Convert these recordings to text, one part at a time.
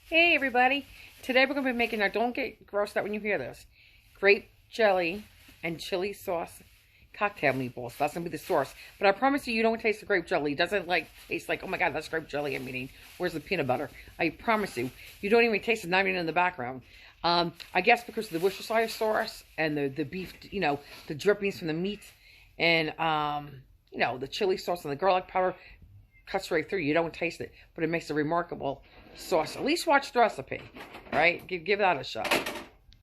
Hey everybody, today we're going to be making, now don't get grossed out when you hear this, grape jelly and chili sauce cocktail meatballs. That's going to be the sauce. But I promise you, you don't taste the grape jelly. It doesn't taste like, oh my god, that's grape jelly I'm eating. Where's the peanut butter? I promise you, you don't even taste it, not even in the background. I guess because of the Worcestershire sauce and the beef, the drippings from the meat and, the chili sauce and the garlic powder cuts right through. You don't taste it, but it makes a remarkable sauce. At least watch the recipe, right? Give that a shot.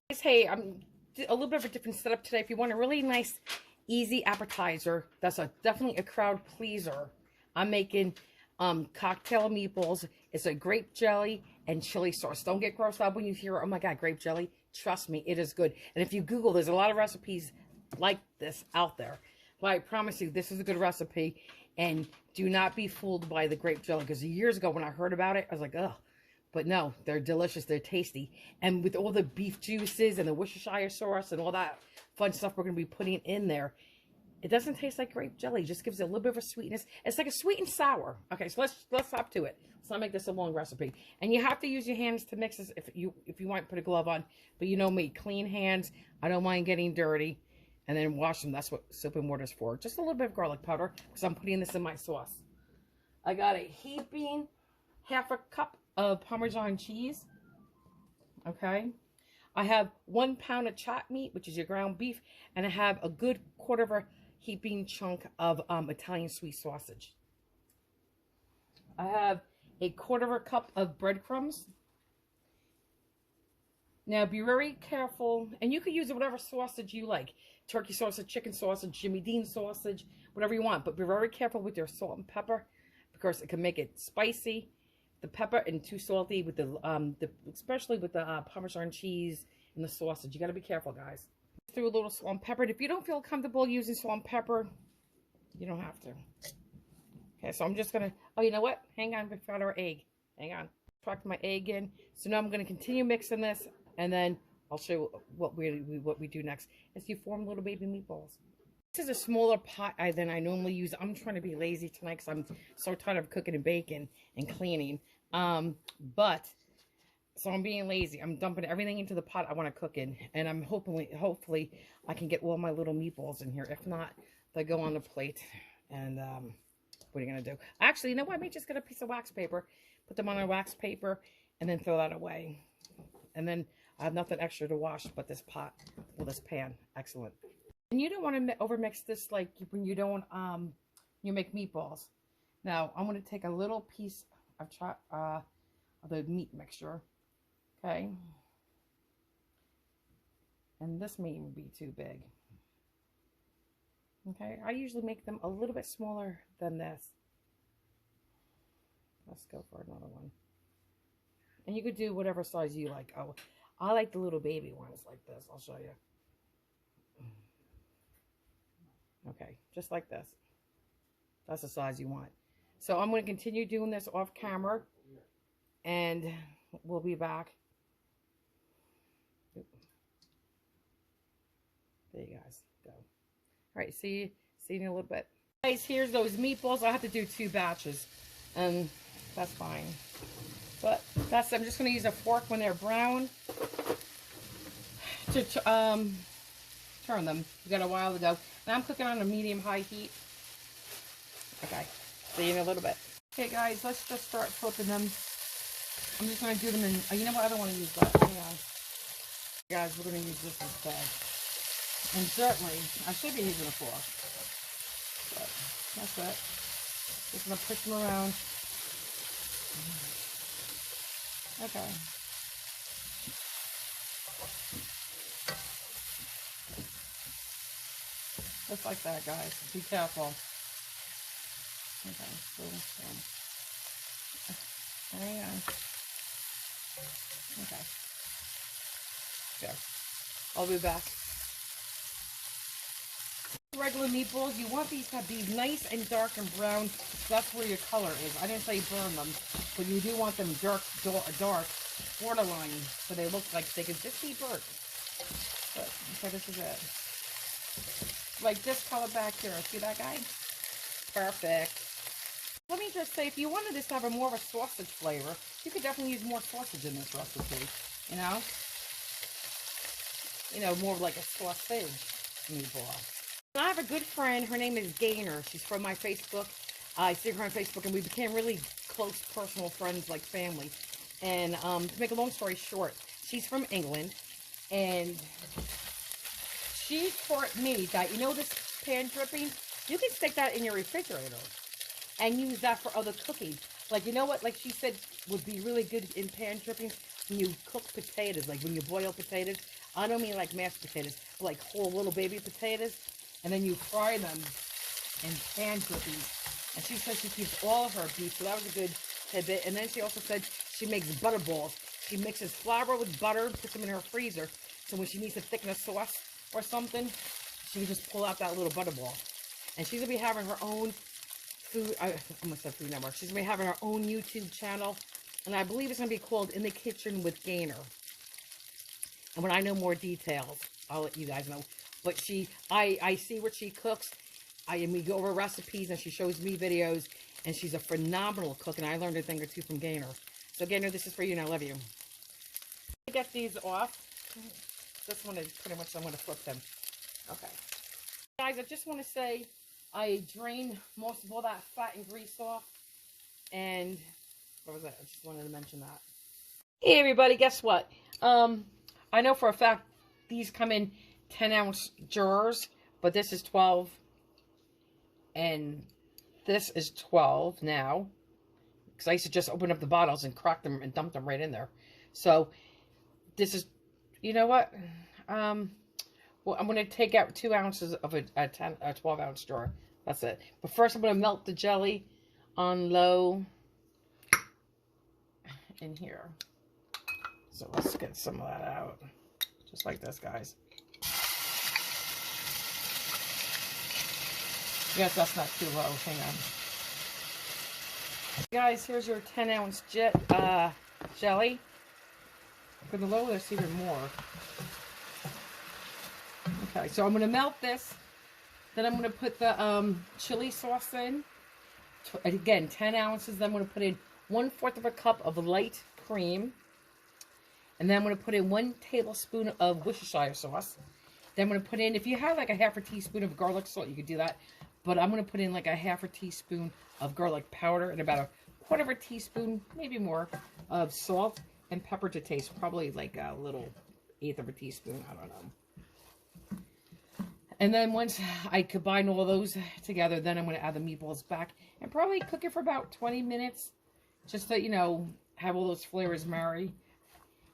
Hey, I'm a little bit of a different setup today. If you want a really nice, easy appetizer, that's definitely a crowd pleaser. I'm making cocktail meatballs. It's a grape jelly and chili sauce. Don't get grossed out when you hear, oh my god, grape jelly. Trust me, it is good. And if you Google, there's a lot of recipes like this out there. But I promise you, this is a good recipe. And do not be fooled by the grape jelly, because years ago when I heard about it, I was like, ugh. But no, they're delicious. They're tasty. And with all the beef juices and the Worcestershire sauce and all that fun stuff we're going to be putting in there, it doesn't taste like grape jelly. It just gives it a little bit of a sweetness. It's like a sweet and sour. Okay, so let's hop to it. Let's not make this a long recipe. And you have to use your hands to mix this if you want to put a glove on. But you know me, clean hands. I don't mind getting dirty. And then wash them. That's what soap and water is for. Just a little bit of garlic powder, because I'm putting this in my sauce. I got a heaping half a cup of Parmesan cheese. Okay. I have 1 pound of chopped meat, which is your ground beef. And I have a good quarter of a heaping chunk of Italian sweet sausage. I have a quarter of a cup of breadcrumbs. Now, be very careful, and you could use whatever sausage you like. Turkey sausage, chicken sausage, Jimmy Dean sausage, whatever you want. But be very careful with your salt and pepper, because it can make it spicy, the pepper, and too salty with especially with the Parmesan cheese and the sausage. You got to be careful, guys. Through a little salt and pepper. And if you don't feel comfortable using salt and pepper, you don't have to. Okay, so I'm just going to, oh, you know what? Hang on, we found our egg. Hang on. Cracked my egg in. So now I'm going to continue mixing this. And then I'll show you what we do next, as you form little baby meatballs. This is a smaller pot than I normally use. I'm trying to be lazy tonight because I'm so tired of cooking and baking and cleaning. So I'm being lazy. I'm dumping everything into the pot I want to cook in, and I'm hopefully I can get all my little meatballs in here. If not, they go on the plate. And what are you gonna do? Actually, you know what? I may just get a piece of wax paper, put them on a wax paper, and then throw that away. And then I have nothing extra to wash but this pot, well, this pan. Excellent. And you don't want to overmix this like when you don't, you make meatballs. Now, I'm going to take a little piece of the meat mixture. Okay. And this may even be too big. Okay. I usually make them a little bit smaller than this. Let's go for another one. And you could do whatever size you like. Oh, I like the little baby ones like this. I'll show you. Okay, just like this. That's the size you want. So I'm going to continue doing this off camera. And we'll be back. There you guys go. All right, see you in a little bit. Guys, here's those meatballs. I have to do 2 batches. And that's fine. But I'm just going to use a fork when they're brown to turn them. You got a while to go. And I'm cooking on a medium-high heat. Okay. See you in a little bit. Okay, guys, let's just start flipping them. I'm just going to do them in, you know what? I don't want to use that. Hang on. Guys, we're going to use this instead. And certainly, I should be using a fork. But that's it. Just going to push them around. Okay. Just like that, guys. Be careful. Okay. Boom, boom. Hang on. Okay. There. I'll be back. Regular meatballs, you want these to be nice and dark and brown. That's where your color is. I didn't say burn them, but you do want them dark, borderline, so they look like they could just be burnt. But, okay, this is it. Like this color back here. See that guy? Perfect. Let me just say, if you wanted this to have a more of a sausage flavor, you could definitely use more sausage in this recipe, you know? You know, more like a sausage meatball. I have a good friend, her name is Gaynor. She's from my Facebook. I see her on Facebook, and we became really close personal friends, like family. And to make a long story short, she's from England, and she taught me that, you know, this pan dripping, you can stick that in your refrigerator and use that for other cooking. Like, you know what, like she said would be really good in pan drippings when you cook potatoes, like when you boil potatoes. I don't mean like mashed potatoes, but like whole little baby potatoes, and then you fry them in pan drippings. And she said she keeps all of her beef, so that was a good tidbit. And then she also said she makes butter balls. She mixes flour with butter, puts them in her freezer, so when she needs to thicken a sauce or something, she can just pull out that little butter ball. And she's going to be having her own food, I almost said Food Network. She's going to be having her own YouTube channel, and I believe it's going to be called In the Kitchen with Gaynor. And when I know more details, I'll let you guys know. But I see what she cooks, and we go over recipes, and she shows me videos, and she's a phenomenal cook, and I learned a thing or two from Gaynor. So Gaynor, this is for you, and I love you. To get these off, this one is pretty much, I'm going to flip them. Okay. Guys, I just want to say, I drained most of all that fat and grease off, and what was that? I just wanted to mention that. Hey everybody, guess what? I know for a fact these come in 10-ounce jars, but this is 12, and this is 12 now, because I used to just open up the bottles and crack them and dump them right in there. So this is, you know what? Well, I'm going to take out 2 ounces of a 12-ounce jar. That's it. But first, I'm going to melt the jelly on low in here. So let's get some of that out. Just like this, guys. Yes, that's not too low. Hang on. Guys, here's your 10-ounce jelly. For the low, there's even more. Okay, so I'm going to melt this. Then I'm going to put the chili sauce in. Again, 10 ounces. Then I'm going to put in 1/4 of a cup of light cream. And then I'm going to put in 1 tablespoon of Worcestershire sauce. Then I'm going to put in, if you have like a 1/2 teaspoon of garlic salt, you could do that. But I'm going to put in like a 1/2 teaspoon of garlic powder and about 1/4 teaspoon, maybe more, of salt and pepper to taste. Probably like a little 1/8 teaspoon. I don't know. And then once I combine all those together, then I'm going to add the meatballs back and probably cook it for about 20 minutes. Just to, you know, have all those flavors marry.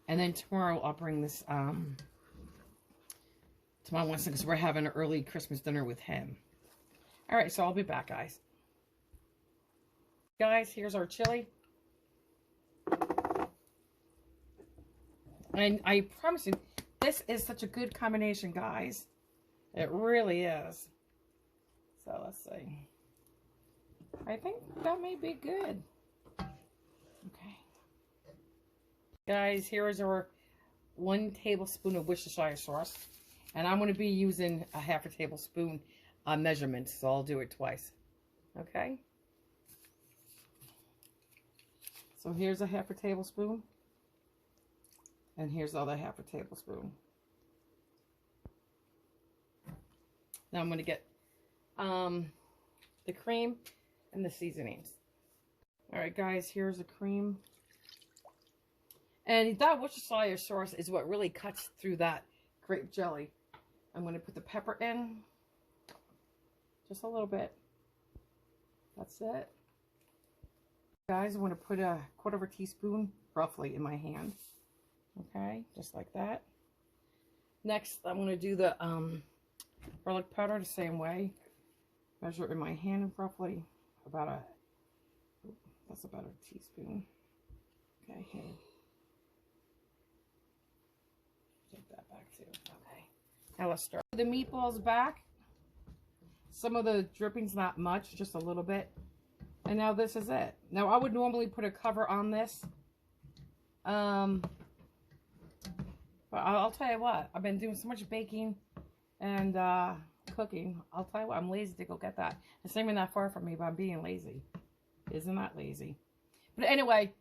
And then tomorrow I'll bring this to my Winston because we're having an early Christmas dinner with him. Alright, so I'll be back, guys. Guys, here's our chili. And I promise you, this is such a good combination, guys. It really is. So let's see. I think that may be good. Okay. Guys, here is our 1 tablespoon of Worcestershire sauce. And I'm going to be using a 1/2 tablespoon measurement, so I'll do it twice. Okay? So here's a 1/2 tablespoon. And here's the other 1/2 tablespoon. Now I'm going to get the cream and the seasonings. Alright guys, here's the cream. And that Worcestershire sauce is what really cuts through that grape jelly. I'm going to put the pepper in. Just a little bit. That's it. Guys, I'm going to put a 1/4 teaspoon roughly in my hand. Okay, just like that. Next, I'm going to do the garlic powder the same way. Measure it in my hand roughly about that's about a teaspoon. Okay, here. Take that back too. Okay. Now let's start. The meatballs back. Some of the dripping's not much, just a little bit. And now this is it. Now I would normally put a cover on this. But I'll tell you what, I've been doing so much baking and cooking. I'll tell you what, I'm lazy to go get that. It's not even that far from me, but I'm being lazy. Isn't that lazy? But anyway,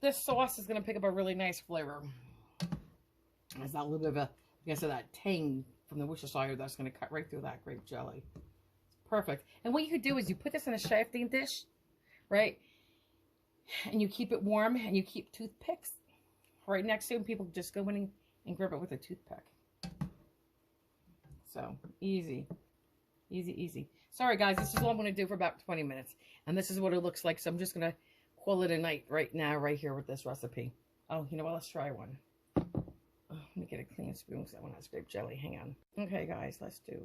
this sauce is going to pick up a really nice flavor. There's that little bit of a, like I said, that tang from the Worcestershire that's going to cut right through that grape jelly. It's perfect. And what you could do is you put this in a chafing dish, right? And you keep it warm, and you keep toothpicks right next to it. And people just go in and grab it with a toothpick. So, easy. Easy, easy. Sorry, guys. This is all I'm going to do for about 20 minutes. And this is what it looks like. So, I'm just going to call it a night right now, right here with this recipe. Oh, you know what? Let's try one. Oh, let me get a clean spoon because that one has grape jelly. Hang on. Okay, guys. Let's do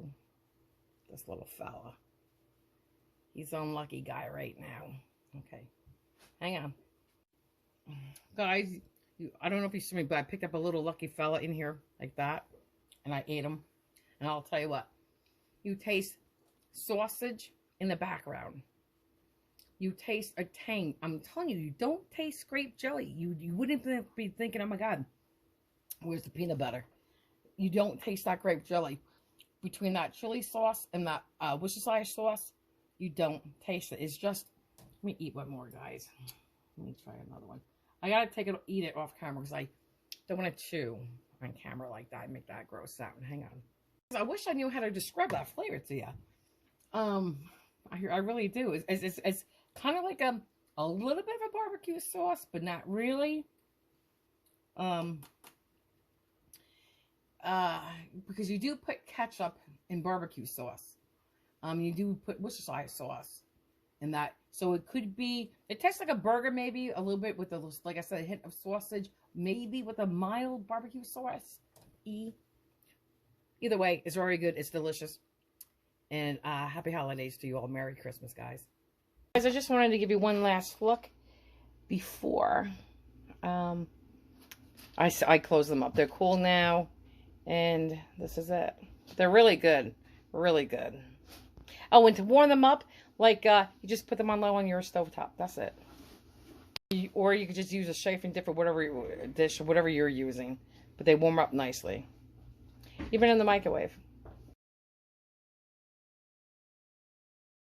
this little fella. He's an unlucky guy right now. Okay. Hang on. Guys, I don't know if you see me, but I picked up a little lucky fella in here like that. And I ate him. And I'll tell you what. You taste sausage in the background. You taste a tang. I'm telling you, you don't taste grape jelly. You wouldn't be thinking, oh my God, where's the peanut butter? You don't taste that grape jelly. Between that chili sauce and that Worcestershire sauce, you don't taste it. It's just, let me eat one more, guys. Let me try another one. I gotta eat it off camera because I don't want to chew on camera like that and make that gross sound. Hang on. I wish I knew how to describe that flavor to you. I really do. It's kind of like a little bit of a barbecue sauce, but not really. Because you do put ketchup in barbecue sauce. You do put Worcestershire sauce in that. So it could be, it tastes like a burger maybe, a little bit with a, like I said, a hint of sausage, maybe with a mild barbecue sauce. Either way, it's very good. It's delicious. And happy holidays to you all. Merry Christmas, guys. Guys, I just wanted to give you one last look before I close them up. They're cool now. And this is it. They're really good. Really good. Oh, and to warm them up, like you just put them on low on your stovetop. That's it. Or you could just use a chafing dish or whatever dish or whatever you're using. But they warm up nicely. Even in the microwave.